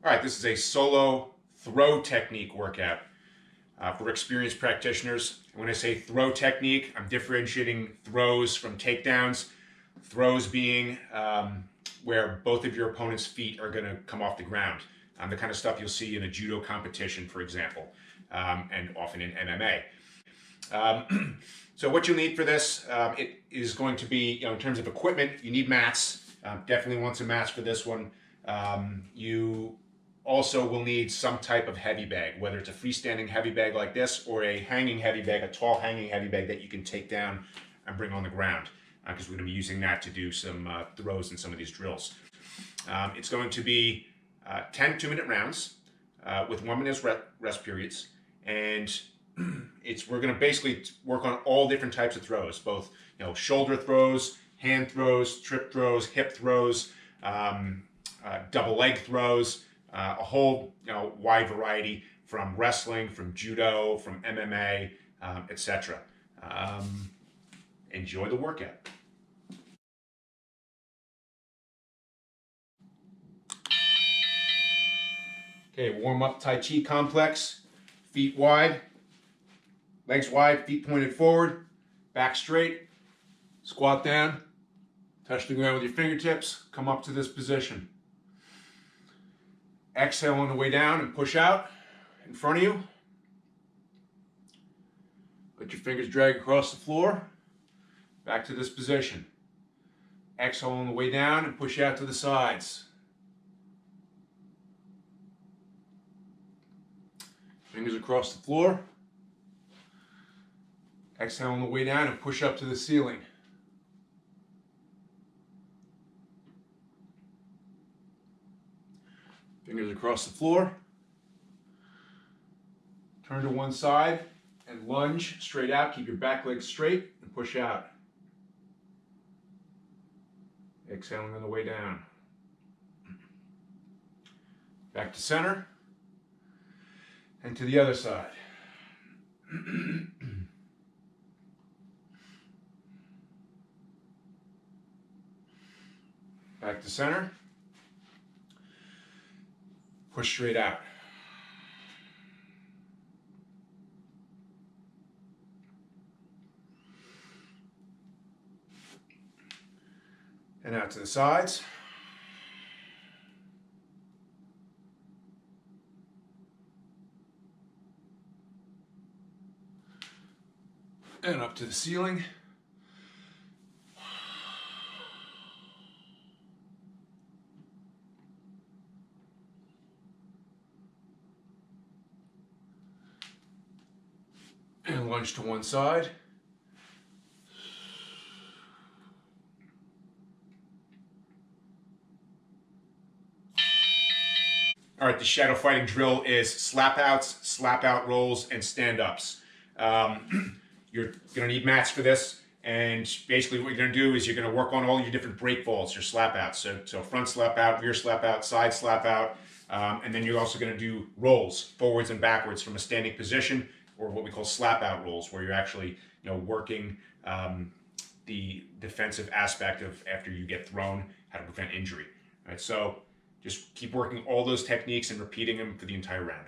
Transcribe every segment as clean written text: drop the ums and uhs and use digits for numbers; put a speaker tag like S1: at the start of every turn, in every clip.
S1: All right, this is a solo throw technique workout for experienced practitioners. And when I say throw technique, I'm differentiating throws from takedowns. Throws being where both of your opponent's feet are going to come off the ground. The kind of stuff you'll see in a judo competition, for example, and often in MMA. So what you'll need for this, it is going to be, in terms of equipment, you need mats. Definitely want some mats for this one. You also will need some type of heavy bag, whether it's a freestanding heavy bag like this or a hanging heavy bag, a tall hanging heavy bag that you can take down and bring on the ground, because we're going to be using that to do some throws in some of these drills. It's going to be 10 2-minute rounds with 1 minute rest periods, and we're going to basically work on all different types of throws, both shoulder throws, hand throws, trip throws, hip throws, double leg throws, a whole wide variety, from wrestling, from judo, from MMA, etc. Enjoy the workout. Okay, warm up Tai Chi Complex. Feet wide, legs wide, feet pointed forward, back straight. Squat down, touch the ground with your fingertips, come up to this position. Exhale on the way down and push out in front of you. Let your fingers drag across the floor, back to this position. Exhale on the way down and push out to the sides. Fingers across the floor. Exhale on the way down and push up to the ceiling. Fingers across the floor. Turn to one side and lunge straight out. Keep your back leg straight and push out. Exhaling on the way down. Back to center. And to the other side. Back to center. Push straight out. And out to the sides. And up to the ceiling. And lunge to one side. All right, the shadow fighting drill is slap outs, slap out rolls, and stand ups. You're going to need mats for this, and basically what you're going to do is you're going to work on all your different break falls, your slap outs. So front slap out, rear slap out, side slap out, and then you're also going to do rolls, forwards and backwards from a standing position, or what we call slap out rolls, where you're actually working the defensive aspect of after you get thrown, how to prevent injury. All right, so just keep working all those techniques and repeating them for the entire round.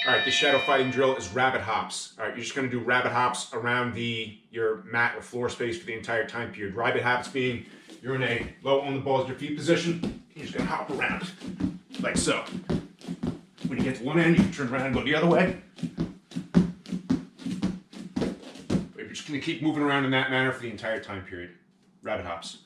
S1: All right, the shadow fighting drill is rabbit hops. All right, you're just going to do rabbit hops around your mat or floor space for the entire time period. Rabbit hops being you're in a low on the balls of your feet position. You're just going to hop around like so. When you get to one end, you can turn around and go the other way. But you're just going to keep moving around in that manner for the entire time period. Rabbit hops.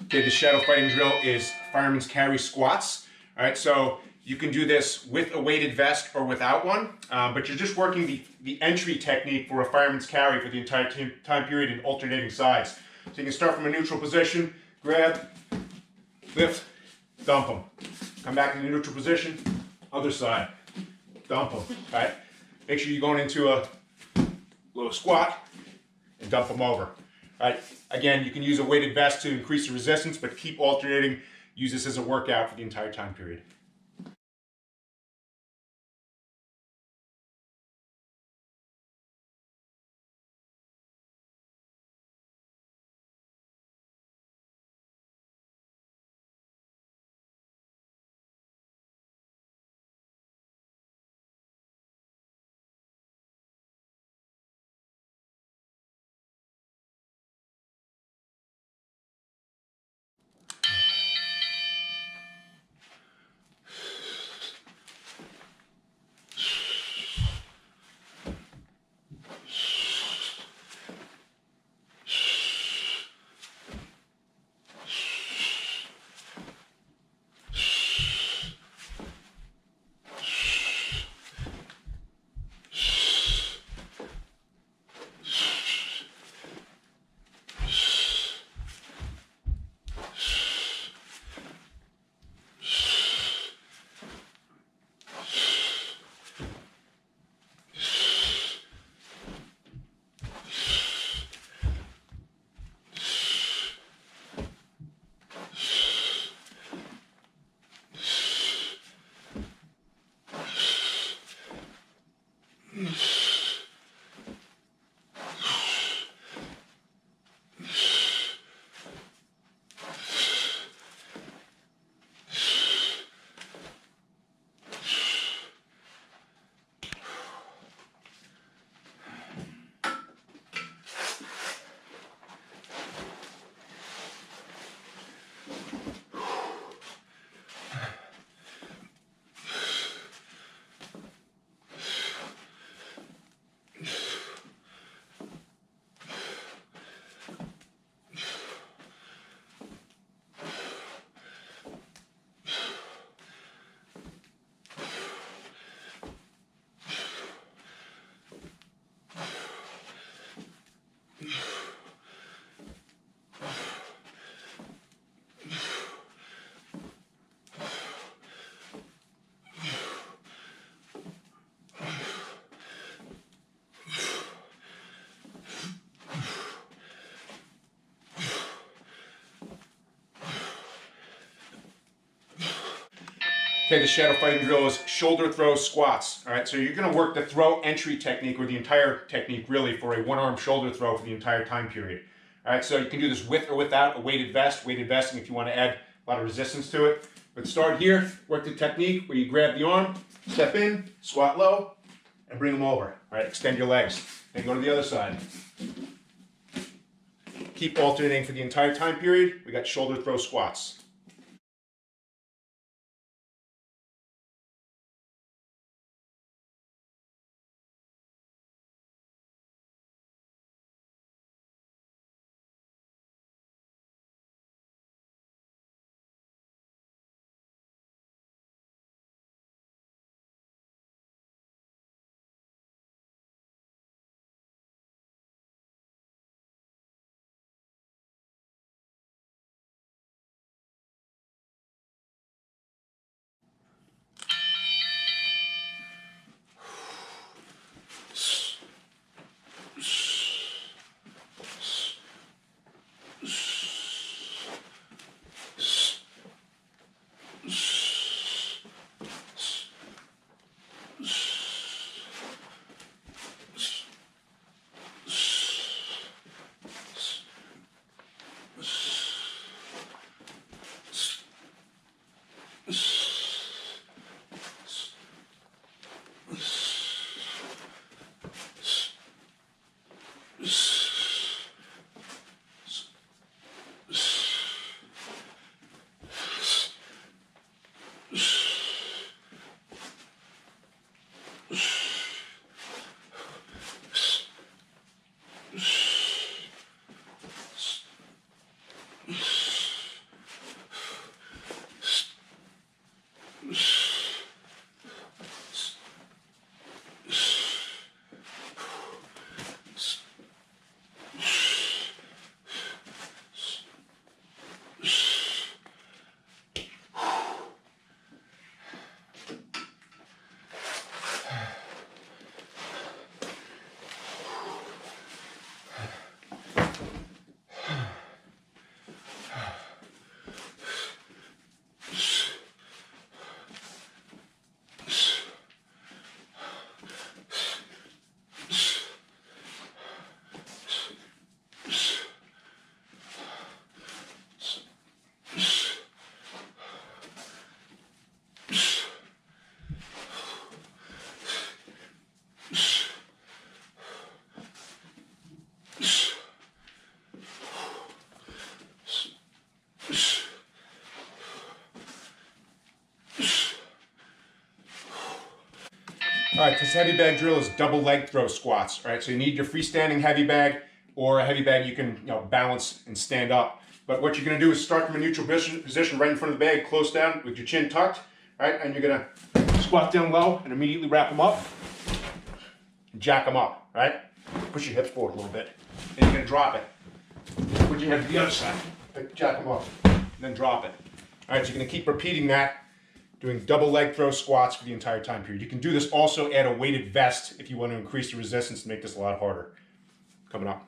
S1: Okay, the shadow fighting drill is fireman's carry squats. All right, so you can do this with a weighted vest or without one, but you're just working the entry technique for a fireman's carry for the entire time period in alternating sides. So you can start from a neutral position, grab, lift, dump them. Come back in the neutral position, other side, dump them, right? Make sure you're going into a little squat and dump them over. Right. Again, you can use a weighted vest to increase the resistance, but keep alternating. Use this as a workout for the entire time period. Okay, the shadow fighting drill is shoulder throw squats. All right, so you're going to work the throw entry technique, or the entire technique really, for a one-arm shoulder throw for the entire time period. All right, so you can do this with or without a weighted vest. Weighted vesting if you want to add a lot of resistance to it. But start here, work the technique where you grab the arm, step in, squat low, and bring them over. All right, extend your legs. Then go to the other side. Keep alternating for the entire time period. We got shoulder throw squats. All right, this heavy bag drill is double leg throw squats. All right, so you need your freestanding heavy bag or a heavy bag you can balance and stand up. But what you're going to do is start from a neutral position right in front of the bag, close down with your chin tucked, right? And you're going to squat down low and immediately wrap them up and jack them up, right? Push your hips forward a little bit. And you're going to drop it. Put your head to the other side, jack them up, and then drop it. All right, so you're going to keep repeating that, doing double leg throw squats for the entire time period. You can do this also, add a weighted vest if you want to increase the resistance to make this a lot harder. Coming up.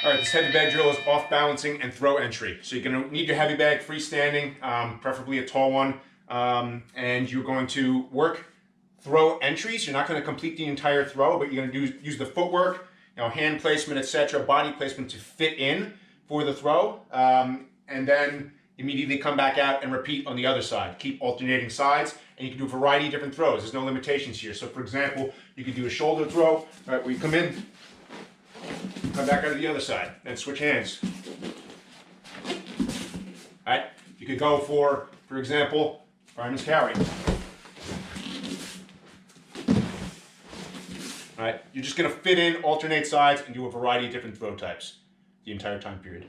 S1: All right, this heavy bag drill is off balancing and throw entry. So you're gonna need your heavy bag freestanding, preferably a tall one, and you're going to work throw entries. You're not gonna complete the entire throw, but you're gonna use the footwork, hand placement, etc., body placement to fit in for the throw, and then immediately come back out and repeat on the other side. Keep alternating sides, and you can do a variety of different throws. There's no limitations here. So for example, you could do a shoulder throw, all right, where you come in, come back out to the other side, then switch hands. All right, you could go for example, Fireman's carry. All right, you're just gonna fit in, alternate sides, and do a variety of different throw types the entire time period.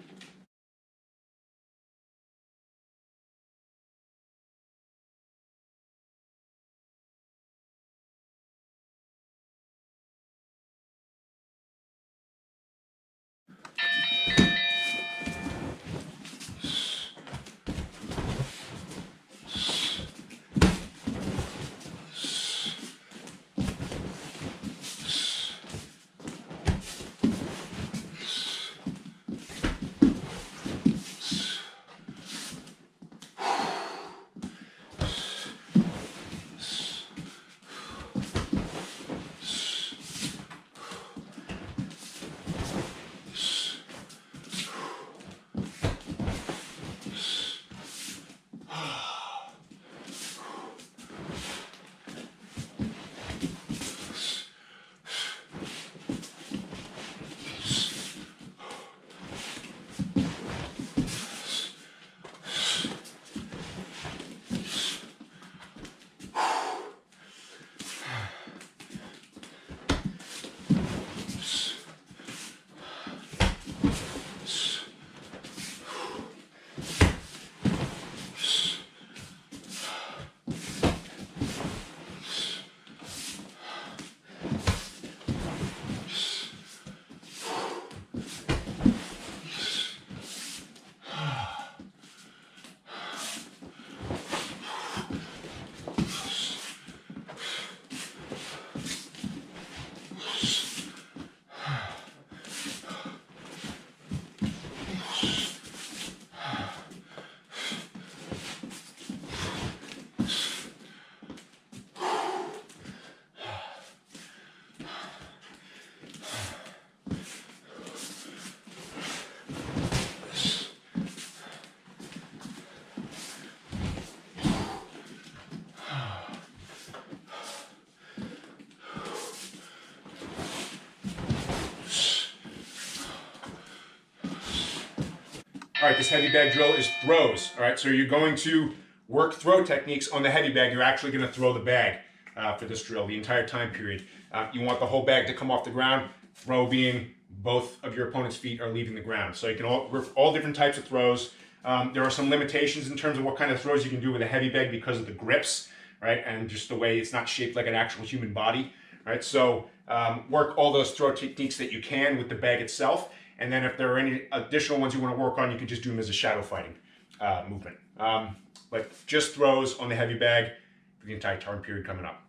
S1: All right, this heavy bag drill is throws. All right, so you're going to work throw techniques on the heavy bag. You're actually going to throw the bag for this drill the entire time period. You want the whole bag to come off the ground, throw being both of your opponent's feet are leaving the ground. So you can work all different types of throws. There are some limitations in terms of what kind of throws you can do with a heavy bag because of the grips, right? And just the way it's not shaped like an actual human body, right? So work all those throw techniques that you can with the bag itself. And then if there are any additional ones you want to work on, you can just do them as a shadow fighting movement. But just throws on the heavy bag for the entire time period coming up.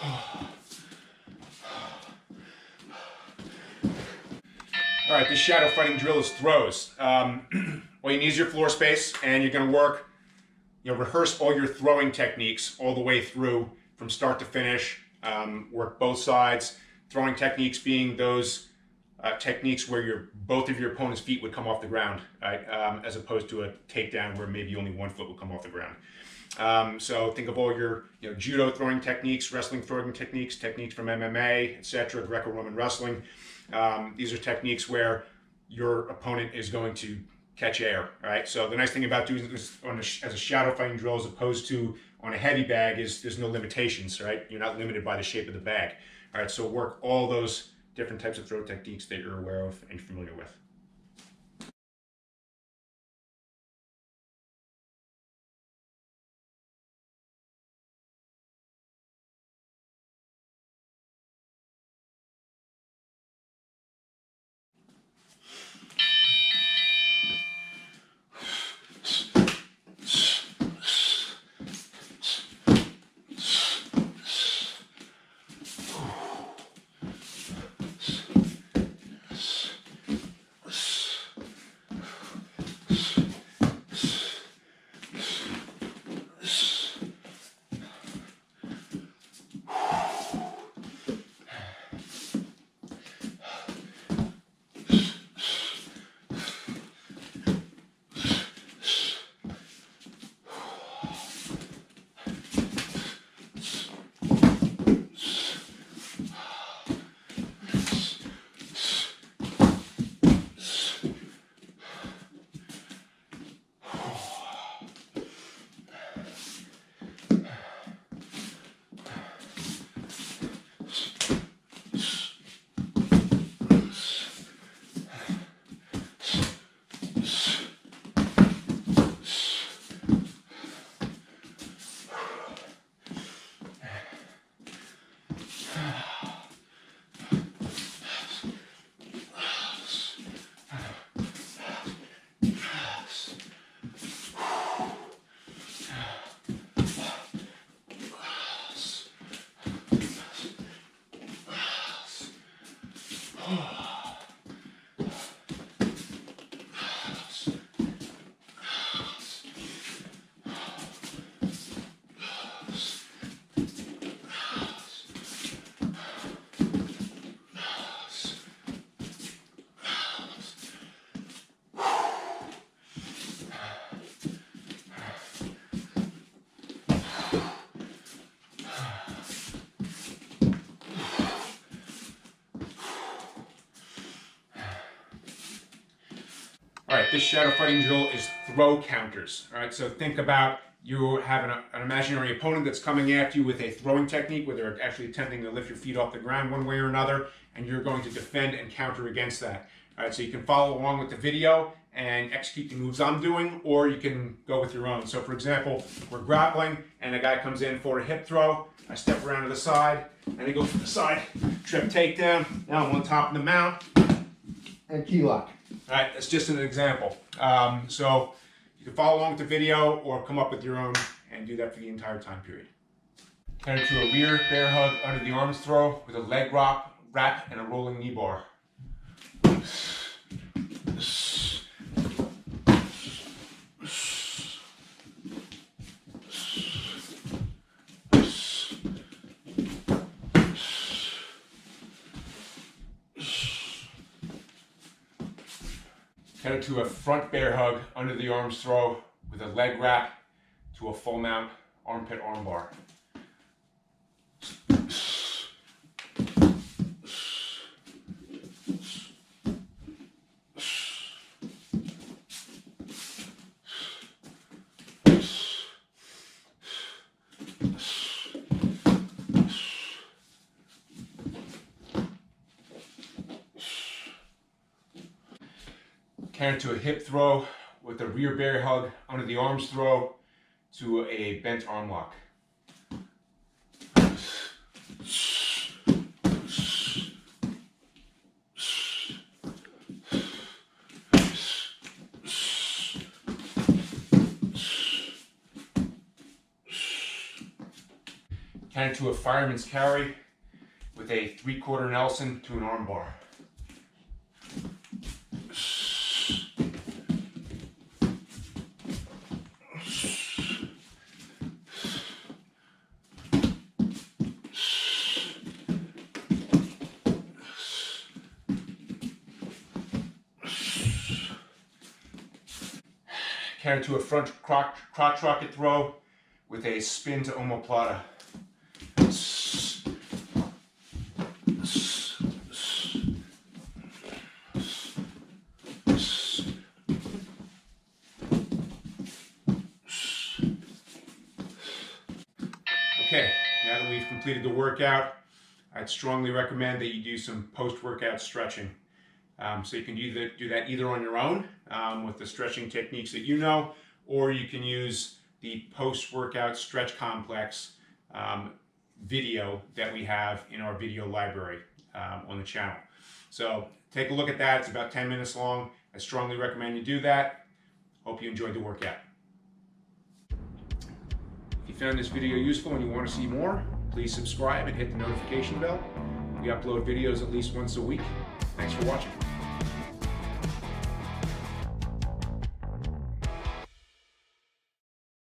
S1: All right, this shadow fighting drill is throws. Well, you need your floor space, and you're going to work, rehearse all your throwing techniques all the way through from start to finish. Work both sides. Throwing techniques being those techniques where both of your opponent's feet would come off the ground, right? As opposed to a takedown where maybe only one foot would come off the ground. So think of all your judo throwing techniques, wrestling throwing techniques, techniques from MMA, etc., Greco-Roman wrestling. These are techniques where your opponent is going to catch air, right? So the nice thing about doing this as a shadow fighting drill as opposed to on a heavy bag is there's no limitations, right? You're not limited by the shape of the bag. All right, so work all those different types of throw techniques that you're aware of and familiar with. All right, this shadow fighting drill is throw counters. All right, so think about you have an imaginary opponent that's coming after you with a throwing technique where they're actually attempting to lift your feet off the ground one way or another, and you're going to defend and counter against that. All right, so you can follow along with the video and execute the moves I'm doing, or you can go with your own. So for example, we're grappling and a guy comes in for a hip throw. I step around to the side and I go from the side, trip takedown. Now I'm on top of the mount and key lock. All right, that's just an example. So you can follow along with the video or come up with your own and do that for the entire time period. Counter to a rear bear hug under the arms throw with a leg wrap and a rolling knee bar. Counter to a front bear hug under the arms throw with a leg wrap to a full mount armpit armbar. Counter to a hip throw with a rear bear hug under the arms throw to a bent arm lock. Counter to a fireman's carry with a 3/4 Nelson to an arm bar. Counter to a front crotch rocket throw with a spin to omoplata. Okay, now that we've completed the workout, I'd strongly recommend that you do some post-workout stretching. So you can do that either on your own with the stretching techniques that you know, or you can use the post-workout stretch complex video that we have in our video library on the channel. So take a look at that. It's about 10 minutes long. I strongly recommend you do that. Hope you enjoyed the workout. If you found this video useful and you want to see more, please subscribe and hit the notification bell. We upload videos at least once a week. Thanks for watching.